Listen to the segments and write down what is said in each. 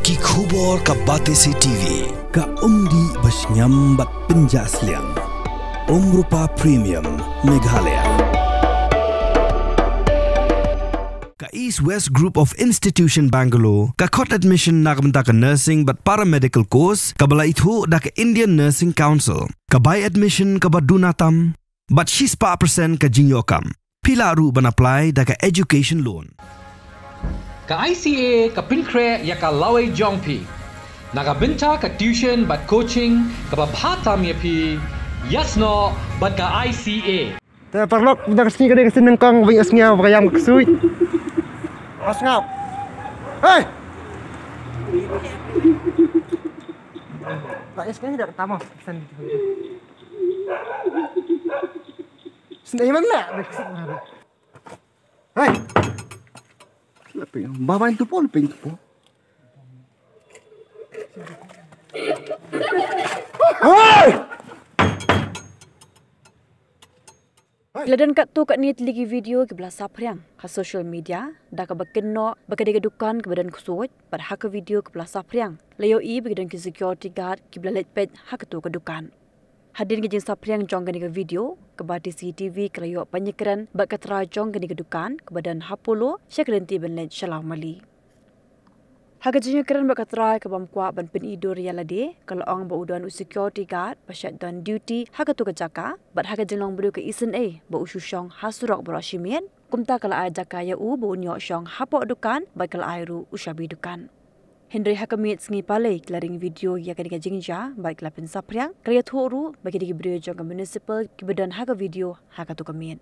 Ki khubor ka Batesi TV. Ka umdi basnyam bat penjaslian. Rupa Premium Meghalaya. Ka East West Group of Institution Bangalore. Ka Kot Admission nagbenta ka nursing but paramedical course. Ka bala itu da ka Indian Nursing Council. Ka buy admission ka badunatam. But she's 4% ka jingyokam. Pila ru ban apply da ka education loan. Ka ICA ka pinkre ya ka laway jongpi. Nagabenta ka tuition but coaching ka babhatam ya pi. Yasno but ka ICA. Ta parlok dak sini kada keseneng kang banyak asnya bayam kesuit. Asngap. Hei. Tak eskan tidak ketama kesan. Sendiri mana? Hei. Bawa itu pun pintu pun. Hei! Ladan kat tu kat ni teligi video ke belah sapriang ke social media dah ke bakeno bakadega dukan ke badan kusuit pada hak video ke belah sapriang layo i bagidan ke security guard ke belah letpet hak tu ke dukan hadin ke jeng sapriang jong ke video ke bati CCTV ke layo panyekran bak katra jong ke dukan ke badan hapolo syakrenti benlet shalau mali hak jeng kran bak katra ke bamkwa ban penidur yalade kalau ong ba udan security guard pasyat dan duty hak tu ke jaka bat hak jeng long bru ke isen ba usu syong hasurok berashimian kumta kala ai jaka ya u ba unyo syong hapok dukan ba kala ai ru ushabi dukan Henry Hakamit sengi palai klaring video ya kadiga jingja baik lapin sapriang kaya thoru bagi digi brio jong municipal kibadan haka video haka tu kamit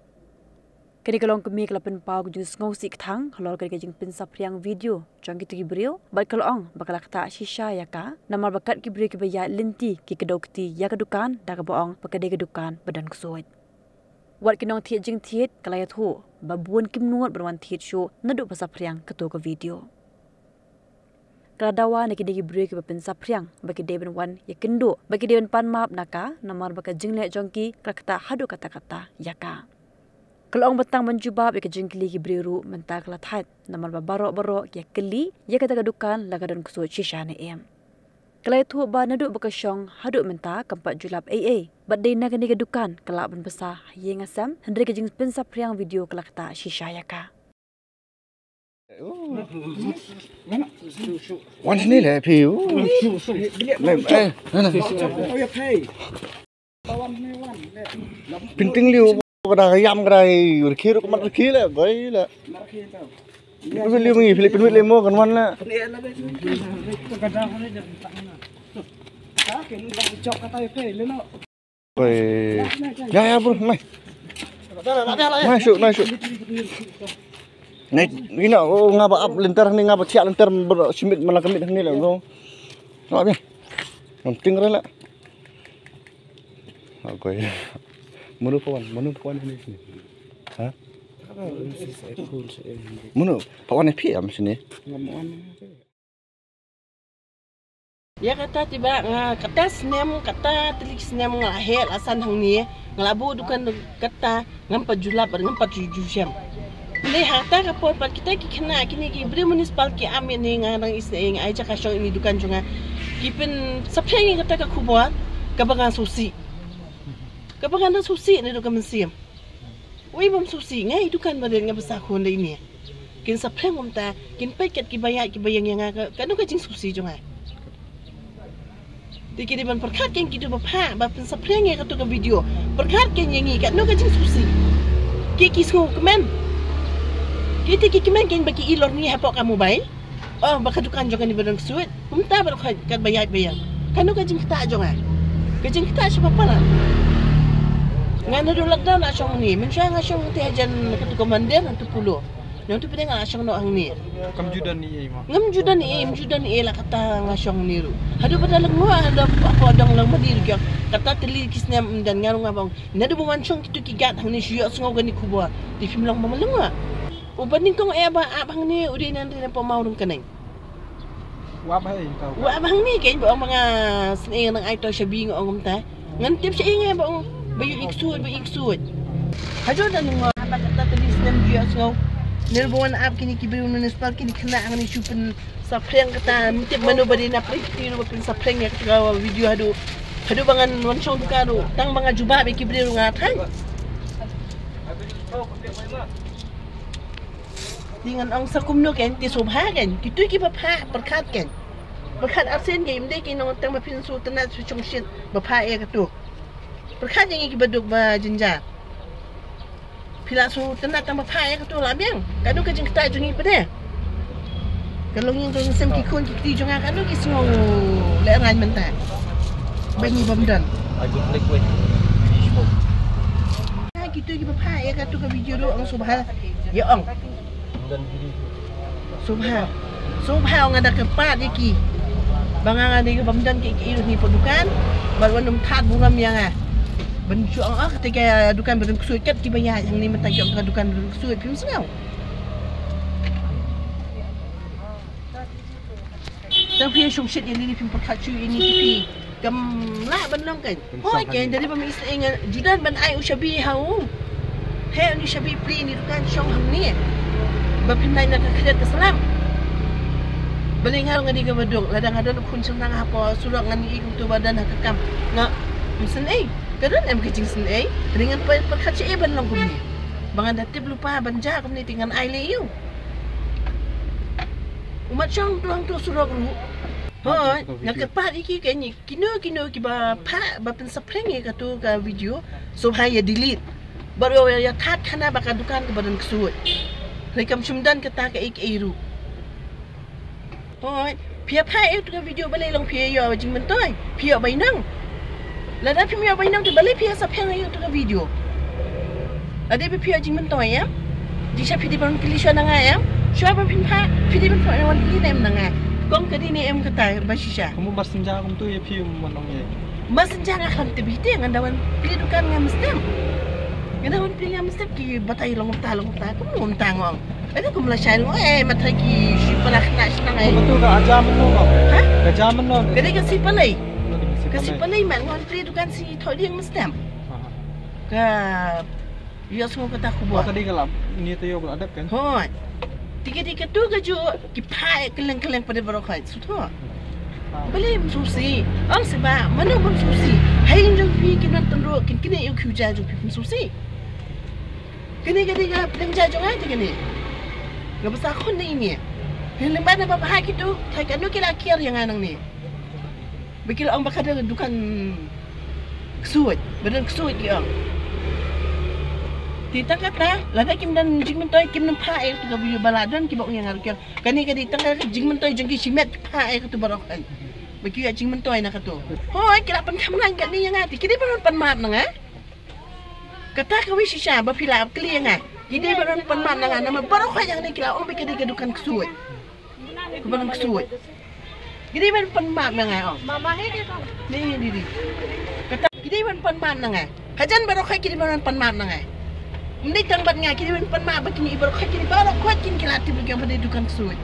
kadiga long kami klapin pau jung ngau sik thang halor kadiga jing pin sapriang video jong gitu brio baik kalong bakal kata shisha ya ka namar bakat ki brio ki baya linti ki kedokti ya kedukan da ka boong bakadega dukan badan kusuit wat kinong thiet jing thiet kalaya thu babuan kimnuat berwan thiet show nadu pasapriang ketu ke video Keradawa nak digi beri ke bapin sapriang bagi deben wan ya kendo bagi deben pan maap naka namar baka jingle jongki kata hadu kata-kata yaka kalau orang betang menjubab ya jingkli ki beri ru mentak lathat namar ba barok ya keli ya kata kadukan lagadan kusut shishane em kalau itu ba nadu baka syong hadu menta kampat julap AA badai nak ni kadukan kelak ben besar ye ngasam hendri ke jing pin sapriang video kelakta shisha yaka Wan sini lah piu. Pinting liu kada yam kada urkir ko mat urkir lah bai lah. Liu ngi Filipin wit lemo kan wan lah. Oi. Ya bro, mai. Masuk. Này cái nào ngà bạc lentar này ngà bạc chiat lentar simit malah kemit ni lah bro. Nak apa? Penting rela. Okey. Menu kawan ni sini. Ha? Menu kawan ni pi am sini. Ya kata tiba kata snem kata telik snem ngahel asan hang ni ngelabu dukan kata ngampa julap ngampa jujam. Ni harta kapor par kita ki kena kini ki beri municipal ki amin ni ngarang iseng ai jaka syong ini dukan junga kipen sapeng kata ka kubuat kabangan susi kabangan susi ni dukan mensiam oi bom susi ngai dukan badan nga besar kon ini kin sapeng umta kin paket ki bayang yang ka ka jing susi junga dikini ban perkat ken ki du bapa ba pen sapeng ka tu ka video perkat ken yangi ka no ka jing susi ki sko kemen kita kikiman kan bagi ilor ni hapok ka mobile. Oh baka dukan jangan di badan kesuit. Kumta baru kan bayar. Kanu kajing kita jonga. Kajing kita siapa pala. Ngana do lockdown asong ni. Mensyang asong ti ajan ketu komandan untuk pulo. Yang tu pedang asong no ang ni. Kamjudan ni ima. Ngamjudan ni lah kata ngasong ni ru. Hadu pada lengo ada apa dong lang madir kya. Kata teli kisnam dan ngarung abang. Nadu bumansong kitu kigat hang ni syok sengau gani kubwa. Di film lang mamalungo. Ubanding kong abang ni udi nanti na pamau dong kaneng. Wab hai kau. Abang ni kain ba mga sneng nang ay to shabi ngong ta. Ngan tip siya ingay ba bayu iksud. Hadu dan nga kata teli kisnam syok sengau Nilbuan ap kini kibri municipal kini kena angani chupen sapreng kata mitip manu badi na prikti ru pin sapreng ya kata video hadu bangan wancong kadu tang banga jubah be kibri ru ngathang dengan ong sakumno ken ti subha ken kitu ki bapha perkat ken perkat absen ge imde ki nong tang mapin su tana su chongshit bapha e katu perkat yang ki baduk ba jinja pila su tana tang bapha e katu labiang kadu ka jing kata jungi pade kalau yang jong sem ki kun ki ti jonga kadu ki singo le ran menta bani bamdan kitu ki bapha e katu ka video ro ong subha ya ong Subha ang ada kepat iki. Bangang ada bamdan ke iru ni pedukan, baru num tat buram yang bencu ang ketika dukan bereng kusut kat tiba ya yang ni mentajak ke dukan bereng kusut pim sengau. Tapi syumshit yang ni pim perkacu ini tipi. Gam lah benang kan. Hoi kan dari pemis ingat judan ban ai ushabi hau. He ni shabi pri ni dukan syong ham ni. Bapinay na kakret keselam. Belingal ngadi gabadong ladang-ladang kun senang apa surat ngani ikut tu badan hakam. Nga mesen kadang em kecing sen dengan perkaci ban long kumni. Bangan datib lupa banja kumni tingan ai le you. Umat chong tuang tu surat lu. Hoi, nak kepat iki kenyi kino ki ba pen sapreng ka tu ka video supaya delete. Baru ya kat kana bakadukan ke badan kesut. Rekam cumdan kata ke iru. Oi, pia pai itu video balai long pia yo jing mentoi. Pia bainang. Lada pia bainang tu balai pia sapeng ayo tu video. Ada pia jing mentoi ya. Jisa pidi ban kilisha nanga ya. Siapa pin pa pidi ban pa wan pidi nem nanga. Kong kadi ni em kata basisha. Kamu bersenja kamu tu ya pia menang ya. Bersenja ngakam tebiti ngandawan pidi dukan ngam stem. Kita pun pilih mesti ki batai long ta kamu ngom tangong. Ada aku melasai lo mata ki si panak nak senang Betul ke aja menong? Ha? Aja menong. Kada ka si palai. Ka si palai man ngon pri dukan si thodi yang mesti. Ka dia semua kata aku buat. Tadi kalau ni tu yo adap kan. Hoi. Tiga tu ke jo ki pai keleng pada barokai suto. Boleh susi. Ang sebab mana pun susi. Hai jong pi kinan tandro kin kini yo kuja jo pi susi. Kini ka penja jong ai kini. Gak besar kon ni. Lembar apa bahak itu? Thai kan kira kira yang anang ni. Bekil ang bakal ada dukan kesuat, badan kesuat dia. Tita kata, lada kim dan jing mentoi kim nam pa tu video baladan ki bok yang arkian. Kani tangga jing mentoi jeng ki simet pa tu barokan. Bekil jing mentoi nak tu. Hoi kira pan kamran kan ni yang ati. Kini baron pan maap nang Kata ka wisi siya ba pila kli yang Jadi baron pan maap nang nama barokan yang ni kira orang bekil dukan kesuat. Badan kesuat. Jadi baron pan maap nang Mama he dia. Ni diri. Kata jadi baron pan maap nang Hajan barokan kini baron pan maap nang Hindi tang bat nga kini pan maap kini barokan kini barokan kini kilati bagi pada dukan kesuat.